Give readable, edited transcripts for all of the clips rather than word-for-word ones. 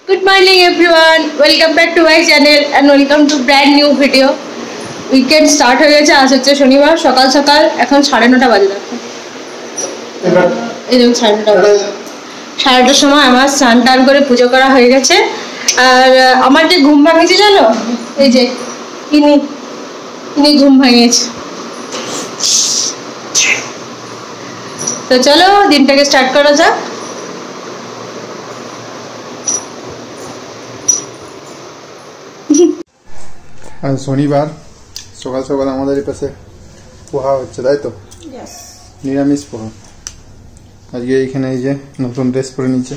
Good morning everyone, welcome back to my channel and welcome to brand new video. Weekend start হয়ে গেছে, আজ হচ্ছে শনিবার সকাল সকাল, এখন 9:30 বাজে। দেখো এই দেখো 9:30 বাজে। 9:30টার সময় আমার স্নান টান করে পুজো করা হয়ে গেছে। আর আমার যে ঘুম ভাঙিয়েছে জানো, এই যে ইনি ঘুম ভাঙিয়েছে। তো চলো দিনটাকে স্টার্ট করা যাক। আজ শনিবার সকাল সকাল আমাদের পাশে পোহা হচ্ছে, তাই তো? নিরামিষ পোহা। আজকে এইখানে এই যে নতুন ড্রেস পরে নিচ্ছে।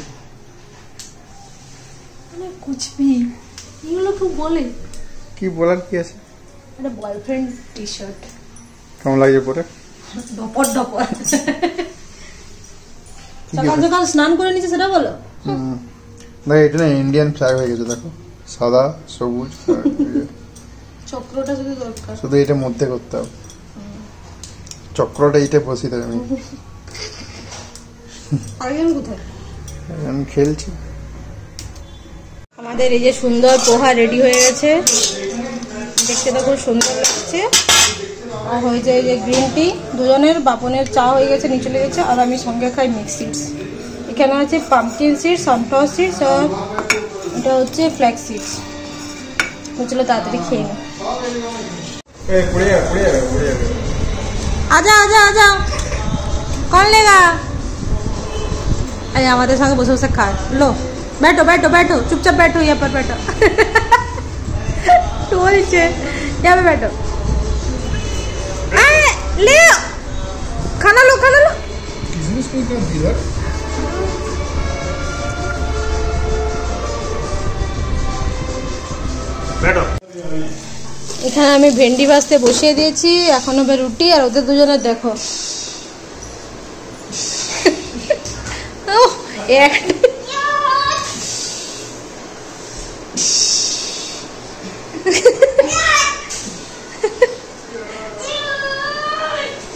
কি বলার কি আছে? বয়ফ্রেন্ড টি শার্ট কেমন লাগছে পরে? ডপর ডপর। সকাল সকাল স্নান করে নিচ্ছে, সেটা বলো। দেখ এটা না ইন্ডিয়ান ফ্ল্যাগ হয়ে গেছে, দেখো সাদা সবুজ। চক্রটা শুধু দরকার, শুধু এটা মধ্যে করতে হবে, চক্রটা এইটা বসিয়ে দেবে। আমি খেলছি। আমাদের এই যে সুন্দর পোহা রেডি হয়ে গেছে, দেখতে তো খুব সুন্দর লাগছে। আর হয়েছে এই যে গ্রিন টি, দুজনের বাপনের চা হয়ে গেছে, নিচে লেগেছে। আর আমি সঙ্গে খাই মিক্স সিডস। এখানে আছে পাম্পকিন সিডস, সানফ্লাওয়ার সিডস, আর এটা হচ্ছে ফ্ল্যাক্স সিডস। তো চলো তাড়াতাড়ি খেয়ে নি। আজা আজা আজা কন লেগা। अरे हमारे संग बसो से खा लो। बैठो बैठो बैठो, चुपचाप बैठो, यहाँ पर बैठो। नीचे यहाँ पे बैठो। ले खाना लो, खाना लो। बैठो। এখানে আমি ভেন্ডি ভাজতে বসিয়ে দিয়েছি, এখন হবে রুটি। আর ওদের দুজনের দেখো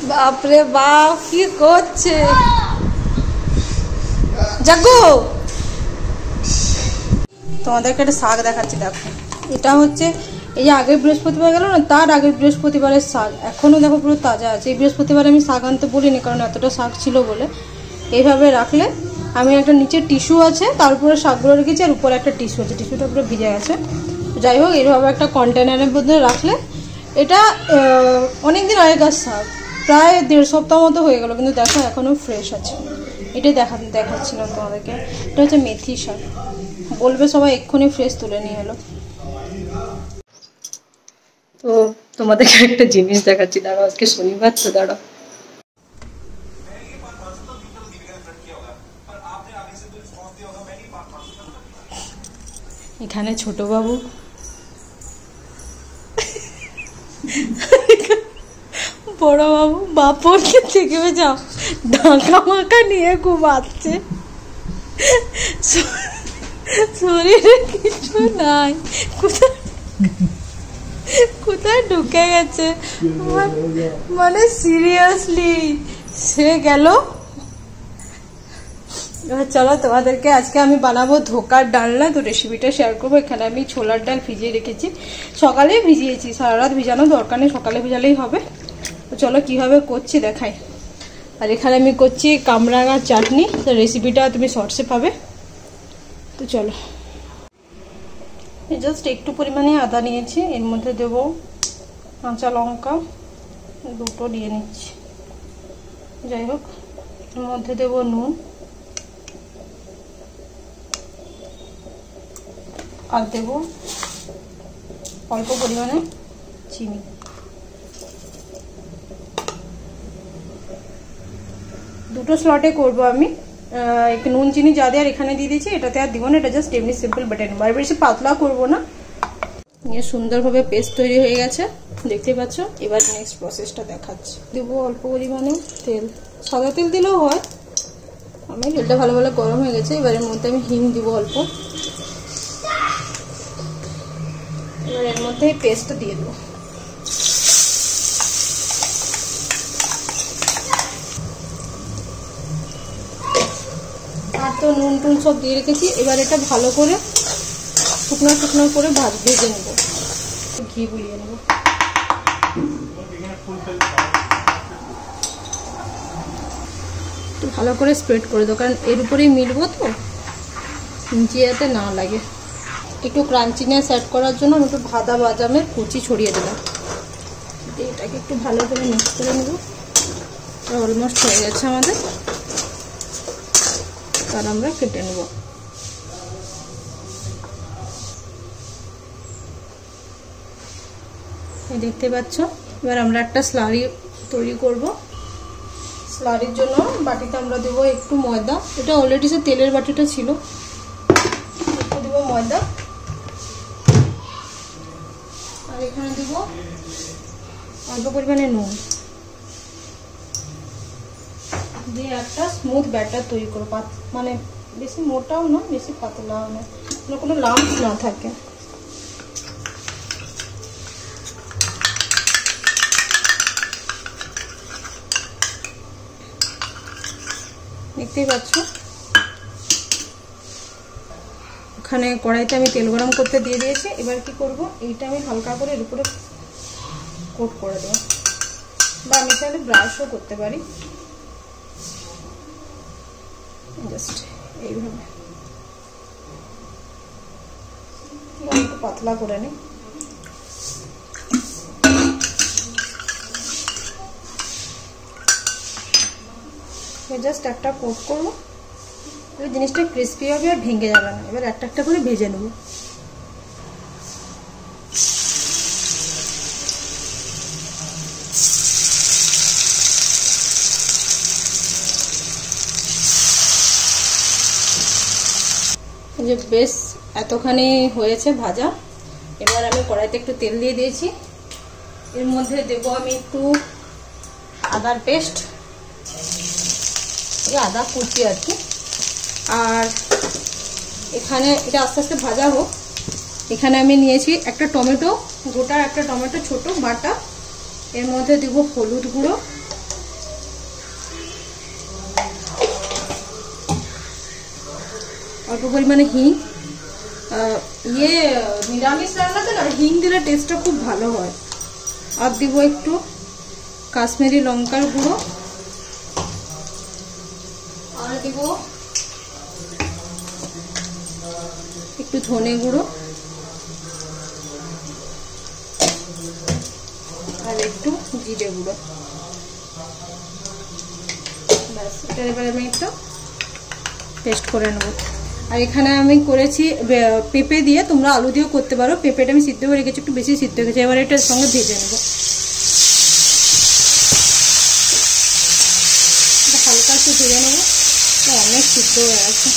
বাপরে বাপ কি করছে জাগো। তোমাদেরকে একটা শাক দেখাচ্ছি, দেখো এটা হচ্ছে এই যে আগের বৃহস্পতিবার গেল না, তার আগের বৃহস্পতিবারের শাক এখনো দেখো পুরো তাজা আছে। এই বৃহস্পতিবার আমি শাক আনতে বলিনি, কারণ এতটা শাক ছিল বলে। এইভাবে রাখলে, আমি একটা নিচে টিস্যু আছে, তার উপরে শাকগুলো রেখেছি, আর উপরে একটা টিস্যু আছে, টিস্যুটা পুরো ভিজে গেছে। যাই হোক, এইভাবে একটা কন্টেনারের মধ্যে রাখলে, এটা অনেকদিন আগেকার শাক, প্রায় 1.5 সপ্তাহ মতো হয়ে গেল, কিন্তু দেখো এখনও ফ্রেশ আছে। এটাই দেখাচ্ছিলাম তোমাদেরকে। এটা হচ্ছে মেথি শাক, বলবে সবাই এক্ষুনি ফ্রেশ তুলে নিয়ে এলো। তো তোমাদেরকে একটা জিনিস দেখাচ্ছি, দাঁড়াও। আজকে শনিবার তো, দাঁড়াও। এখানে ছোট বাবু, বড় বাবু বাপরকে থেকে যাও ঢাকা মাকা নিয়ে ঘুমাচ্ছে। শরীরে কিছু নাই, কোথায় ঢুকে গেছে, মানে সিরিয়াসলি সে গেল। এবার চলো তোমাদেরকে আজকে আমি বানাবো ধোকার ডালনা। তো রেসিপিটা শেয়ার করবো। এখানে আমি ছোলার ডাল ভিজিয়ে রেখেছি, সকালেই ভিজিয়েছি, সারা রাত ভিজানো দরকার নেই, সকালে ভিজালেই হবে। তো চলো কীভাবে করছি দেখাই। আর এখানে আমি করছি কামরাঙা চাটনি, তো রেসিপিটা তুমি শর্টসে পাবে। তো চলো, জাস্ট একটু পরিমাণে আদা নিয়েছি, এর মধ্যে দেবো কাঁচা লঙ্কা 2টো নিয়ে নিচ্ছি। যাই হোক, এর মধ্যে দেবো নুন, আর দেবো অল্প পরিমাণে চিনি। দুটো স্লটে করবো আমি। একটু নুন চিনি যা দেওয়ার এখানে দিয়ে দিয়েছি, এটাতে আর দিব না, এটা জাস্ট এমনি সিম্পল বেটে নেবো, আর বেশি পাতলা করবো না। নিয়ে সুন্দরভাবে পেস্ট তৈরি হয়ে গেছে, দেখতে পাচ্ছ। এবার নেক্সট প্রসেসটা দেখাচ্ছি। দেবো অল্প পরিমাণে তেল, সাদা তেল দিলেও হয়। আমি তেলটা ভালো ভালো গরম হয়ে গেছে, এবার এর মধ্যে আমি হিং দিব অল্প। এবার এর মধ্যে এই পেস্টটা দিয়ে দেবো। আর তো নুন টুন সব দিয়ে রেখেছি। এবার এটা ভালো করে শুকনো শুকনো করে ভেজে নেব, ঘি গুলিয়ে নেব। একটু ভালো করে স্প্রেড করে দেবো, কারণ এর উপরেই মিলবো তো, নিচে যাতে না লাগে। একটু ক্রাঞ্চিনেস অ্যাড করার জন্য আমি একটু বাদামের কুচি ছড়িয়ে দিলাম। এটাকে একটু ভালো করে মিক্স করে নেব। অলমোস্ট হয়ে গেছে আমাদের, তার আমরা কেটে নেব। দেখতে পাচ্ছ, এবার আমরা একটা স্লারি তৈরি করব। স্লারির জন্য বাটিতে আমরা দেবো একটু ময়দা, এটা অলরেডি যে তেলের বাটিটা ছিল, একটু দেবো ময়দা। আর এখানে দেবো অল্প পরিমাণে নুন দিয়ে একটা স্মুথ ব্যাটার তৈরি করবো, মানে বেশি মোটাও না বেশি পাতলাও না, কোনো লাম্প না থাকে। দেখতেই পাচ্ছ, ওখানে কড়াইতে আমি তেল গরম করতে দিয়ে দিয়েছি। এবার কি করব, এইটা আমি হালকা করে এর উপরে কোট করে দেবো, বা আমি চাইলে ব্রাশও করতে পারি। জাস্ট এইভাবে একটু পাতলা করে নিই। জাস্ট একটা কোট করবো, জিনিসটা ক্রিস্পি হবে আর ভেঙে যাবে না। এবার একটা একটা করে ভেজে নেব। যে বেশ এতখানি হয়েছে ভাজা। এবার আমি কড়াইতে একটু তেল দিয়ে দিয়েছি, এর মধ্যে দেবো আমি একটু আদার পেস্ট, আদা কুচি আর কি। আর এখানে এটা আস্তে আস্তে ভাজা হোক। এখানে আমি নিয়েছি একটা টমেটো, গোটা একটা টমেটো ছোট বাটা। এর মধ্যে দেব হলুদ গুঁড়ো, অল্প পরিমাণে হিং। নিরামিষ রান্নাতে না হিং দিলে টেস্টটা খুব ভালো হয়। আর দিব একটু কাশ্মীরি লঙ্কার গুঁড়ো, আর দিব একটু ধনে গুঁড়ো, আর একটু জিরে গুঁড়ো। ব্যাস, এটা এবারে আমি একটু পেস্ট করে নেব। আর এখানে আমি করেছি পেঁপে দিয়ে, তোমরা আলু দিয়েও করতে পারো। পেঁপেটা আমি সিদ্ধ করে রেখেছি, একটু বেশি সিদ্ধ হয়ে গেছে। এবার এটার সঙ্গে ভেজে নেব, হালকা একটু ভেজে নেব। অনেক সিদ্ধ হয়ে গেছে,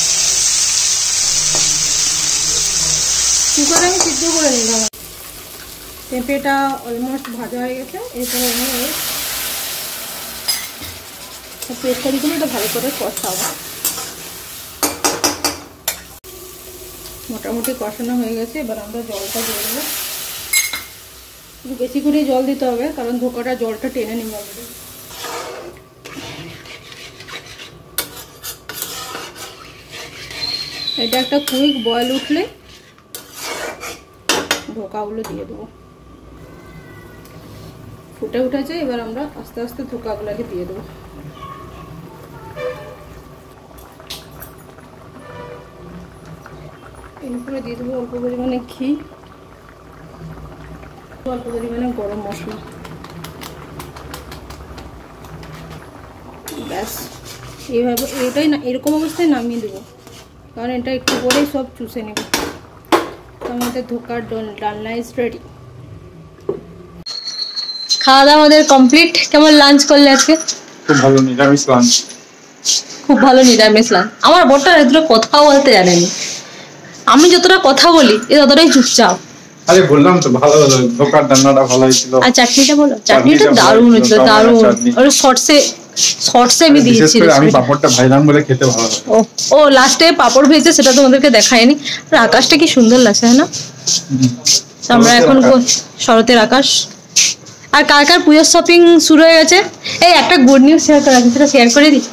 কুকারে আমি সিদ্ধ করে নিলাম। পেঁপেটা অলমোস্ট ভাজা হয়ে গেছে। এরপরে আমি পেস্টটা দিয়ে এটা ভালো করে কষাবো। মোটামুটি কষানো হয়ে গেছে। এবার আমরা জলটা দিয়ে দেবো, একটু বেশি করে জল দিতে হবে, কারণ ধোকাটা জলটা টেনে নেবে অলরেডি। এটা একটা কুইক বয়েল উঠলে ধোকাগুলো দিয়ে দেবো। ফুটে উঠেছে, এবার আমরা আস্তে আস্তে ধোকাগুলোকে দিয়ে দেবো। এরপরে দিয়ে দেবো অল্প পরিমাণে ঘি, অল্প পরিমাণে গরম মশলা। ব্যাস, এইভাবে এটাই না, এরকম অবস্থায় নামিয়ে দেবো, কারণ এটা একটু পরেই সব চুষে নেব। আমাদের ধোকার ডালনা ইজ রেডি। খাওয়া দাওয়া আমাদের কমপ্লিট। কেমন লাঞ্চ করলে আজকে? খুব ভালো নিরামিষ লাঞ্চ। খুব ভালো নিরামিষ লাঞ্চ। আমার বড়টা এত কথাও বলতে জানেনি, আমি যতটা কথা বলি এ ততটাই চুপচাপ। আরে বললাম তো ভালো হলো, ধোকার ডালনাটা ভালো হয়েছিল। আর চাটনিটা বলো, চাটনিটা দারুণ হয়েছিল, দারুণ। ওর শর্টসে আমি দিয়েছি, আমি পাপড়টা ভাইলাম বলে খেতে ভালো লাগে। ও লাস্টে পাপড় ভেজে, সেটা তোমাদেরকে দেখায়নি। আর আকাশটা কি সুন্দর লাগছে, হ্যাঁ না? আমরা এখন শরতের আকাশ। আর কার কার পুজোর শপিং শুরু হয়ে গেছে? এই একটা গুড নিউজ শেয়ার করা আছে, সেটা শেয়ার করে দিই।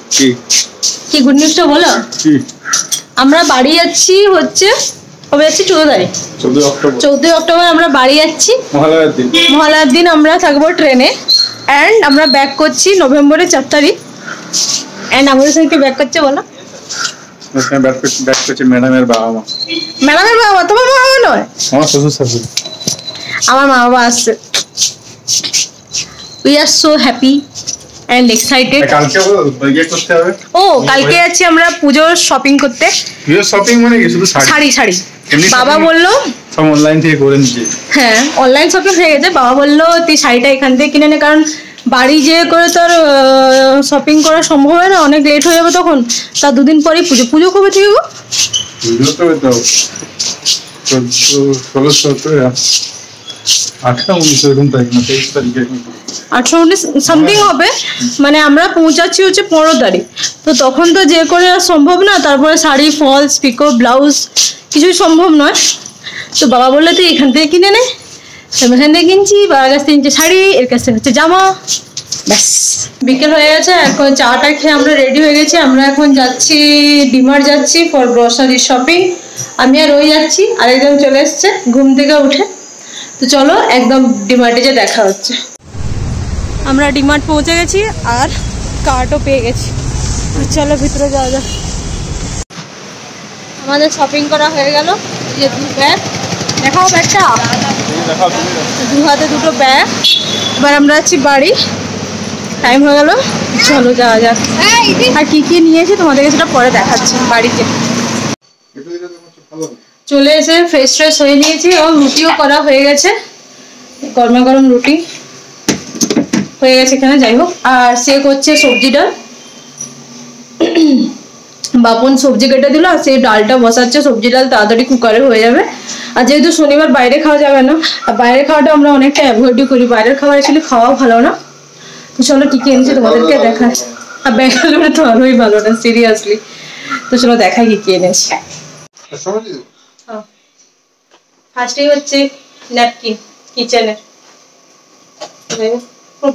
কি গুড নিউজটা বলো? আমরা বাড়ি যাচ্ছি হচ্ছে কবে যাচ্ছি? 14 তারিখ, 14 অক্টোবর আমরা বাড়ি যাচ্ছি। মহালয়ার দিন আমরা থাকবো ট্রেনে। অ্যান্ড আমরা ব্যাক করছি নভেম্বরের 4 তারিখ। অ্যান্ড আমাদের সঙ্গে ব্যাক করছে বলো? ম্যাডামের বাবা মা। ম্যাডামের বাবা মা? তোমার বাবা মা নয়, আমার শ্বশুর শাশুড়ি। আমার মা বাবা আসছে। We are so happy and excited. কালকে করতে হবে। ও কালকে যাচ্ছি আমরা পুজোর শপিং করতে। পুজোর শপিং মানে কি? শুধু শাড়ি? শাড়ি। বাবা বললো সব অনলাইন থেকে করে নিচ্ছি। হ্যাঁ, অনলাইন শপিং হয়ে গেছে। বাবা বললো তুই শাড়িটা এখান থেকে কিনে নে, কারণ বাড়ি যেয়ে করে তোর শপিং করা সম্ভব হয় না, অনেক লেট হয়ে যাবে তখন। তার 2 দিন পরেই পুজো। পুজো কবে থেকে গো? পুজো তো 18-19 সামথিং হবে। মানে আমরা পৌঁছাচ্ছি হচ্ছে 15 তারিখ, তো তখন তো যে করে আর সম্ভব না। তারপরে শাড়ি, ফলস, পিকো, ব্লাউজ কিছুই সম্ভব নয়। তো বাবা বললো তুই এখান থেকে কিনে নে। এখান থেকে কিনছি, বাবার কাছ থেকে কিনছি শাড়ি, এর কাছ থেকে হচ্ছে জামা। ব্যাস, বিকেল হয়ে গেছে। এখন চাটা খেয়ে আমরা রেডি হয়ে গেছি। আমরা এখন যাচ্ছি ডিমার্ট যাচ্ছি ফর গ্রসারি শপিং। আমি আর ওই যাচ্ছি, আরেকজন চলে এসছে ঘুম থেকে উঠে। তো চলো একদম ডিমার্টে যে দেখা হচ্ছে। আমরা ডিমার্ট পৌঁছে গেছি আর কার্টও পেয়ে গেছি। চলো ভিতরে যাওয়া যাক। আমাদের শপিং করা হয়ে গেল। এই যে 2 ব্যাগ, দেখাও ব্যাগটা, 2 হাতে 2টো ব্যাগ। এবার আমরা যাচ্ছি বাড়ি, টাইম হয়ে গেল। চলো যাওয়া যাক। আর কি কি নিয়েছি তোমাদেরকে সেটা পরে দেখাচ্ছি। বাড়িতে চলে এসে ফ্রেশ ফ্রেশ হয়ে নিয়েছি এবং রুটিও করা হয়ে গেছে। গরমা গরম রুটি হয়ে গেছে এখানে। যাই হোক, আর সে করছে সবজি ডাল। বাপন সবজি কেটে দিল আর সেই ডালটা বসাচ্ছে। সবজি ডাল তাড়াতাড়ি কুকারে হয়ে যাবে। আর যেহেতু শনিবার বাইরে খাওয়া যাবে না, আর বাইরের খাওয়াটা আমরা অনেকটা অ্যাভয়েডই করি। বাইরের খাবার অ্যাকচুয়ালি খাওয়াও ভালো না। তো চলো কি কি এনেছি তোমাদেরকে দেখাই। আর ব্যাঙ্গালোরে তো আরোই ভালো না, সিরিয়াসলি। তো চলো দেখাই কি কি এনেছি। ফার্স্টেই হচ্ছে ন্যাপকিন কিচেনের, পুরো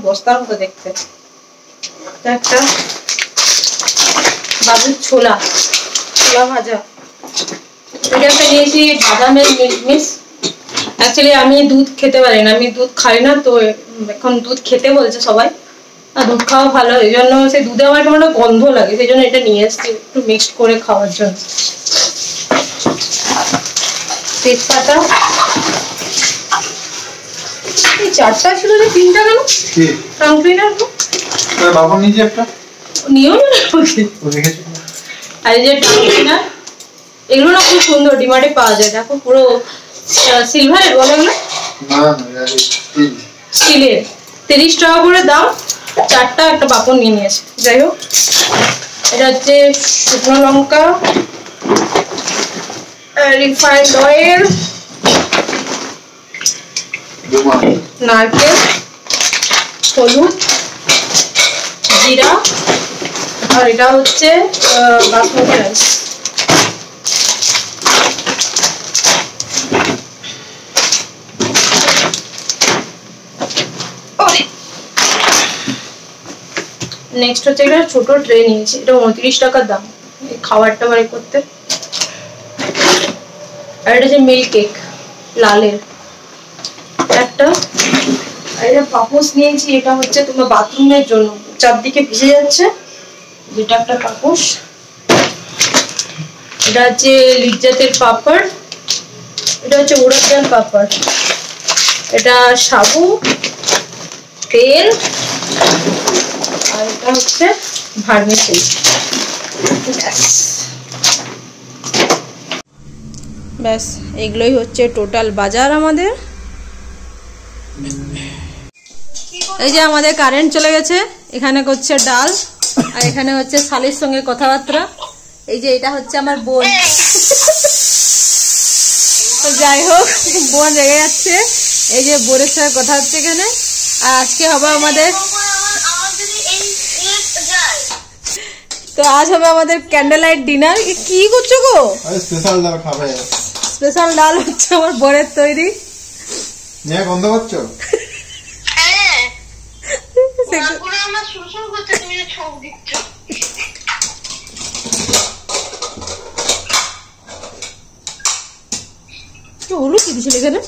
বস্তার মতো দেখতে। একটা বাবুর ছোলা ভাজা। এটা একটা নিয়েছি বাদামের মিক্স। অ্যাকচুয়ালি আমি দুধ খেতে পারি না, আমি দুধ খাই না। তো এখন দুধ খেতে বলছে সবাই, আর দুধ খাওয়া ভালো। এই জন্য সেই দুধে আমার কেমন একটা গন্ধ লাগে, সেই জন্য এটা নিয়ে এসছি একটু মিক্সড করে খাওয়ার জন্য। তেজপাতা, এই 4টা ছিল যে 3টা কেন? টাং ক্লিনার বাবা নিজে একটা নিও না। আর এই যে টাং ক্লিনার, এগুলো না খুব সুন্দর, ডিমার্টে পাওয়া যায়। দেখো পুরো সিলভারের বলে এগুলো, স্টিলের। 30 টাকা করে দাম। 4টা একটা বাপন নিয়ে নিয়েছে। যাই হোক, এটা হচ্ছে শুকনো লঙ্কা, রিফাইন্ড অয়েল, নারকেল, হলুদ, জিরা, আর এটা হচ্ছে বাসমতি রাইস। নেক্সট হচ্ছে একটা ছোট ট্রে নিয়েছি, এটা 29 টাকার দাম খাবারটা বাড়ি করতে। আর এটা হচ্ছে মিল্ক কেক লালের একটা। আর এটা পাপোশ নিয়েছি, এটা হচ্ছে তোমার বাথরুমের জন্য, চারদিকে ভিজে যাচ্ছে, যেটা একটা পাপোশ। এটা হচ্ছে লিজ্জাতের পাপড়, এটা হচ্ছে উড়দ ডাল পাপড়, এটা সাবু তেল, আর এটা হচ্ছে ভার্মিসেল। ব্যাস, এগুলোই হচ্ছে টোটাল বাজার আমাদের। এই যে আমাদের কারেন্ট চলে গেছে, এখানে করছে ডাল, আর এখানে হচ্ছে শালির সঙ্গে কথাবার্তা। এই যে এটা হচ্ছে আমার বোন। তো যাই হোক, বোন রেগে যাচ্ছে। এই যে বোনের সঙ্গে কথা হচ্ছে এখানে। আর আজকে হবে আমাদের, তো আজ হবে আমাদের ক্যান্ডেল লাইট ডিনার। কি করছো গো? স্পেশাল ডাল খাবে। স্পেশাল ডাল হচ্ছে আমার বোনের তৈরি। নিয়ে গন্ধ করছো? হলুদ কি দিছিল এখানে?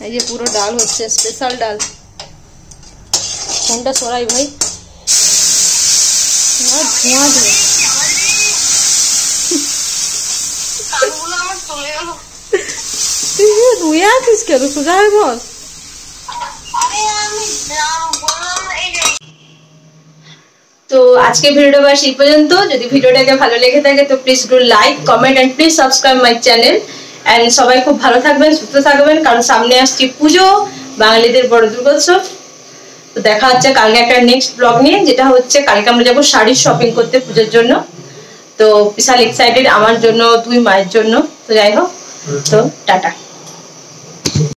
এই যে পুরো ডাল হচ্ছে, স্পেশাল ডাল। ফোনটা সরাই ভাই, ধোঁয়া দিয়ে তুই ধুয়ে আছিস কেন? সোজা হয়ে বস। তো আজকে ভিডিওটা বাস এই পর্যন্ত। যদি ভিডিওটাকে ভালো লেগে থাকে তো please do like, comment and please subscribe my channel. And সবাই খুব ভালো থাকবেন, সুস্থ থাকবেন, কারণ সামনে আসছে পুজো, বাঙালিদের বড় দুর্গোৎসব। তো দেখা হচ্ছে কালকে একটা নেক্সট ব্লগ নিয়ে, যেটা হচ্ছে কালকে আমরা যাবো শাড়ির শপিং করতে পুজোর জন্য। তো বিশাল এক্সাইটেড আমার জন্য, দুই মায়ের জন্য। তো যাই হোক, তো টাটা।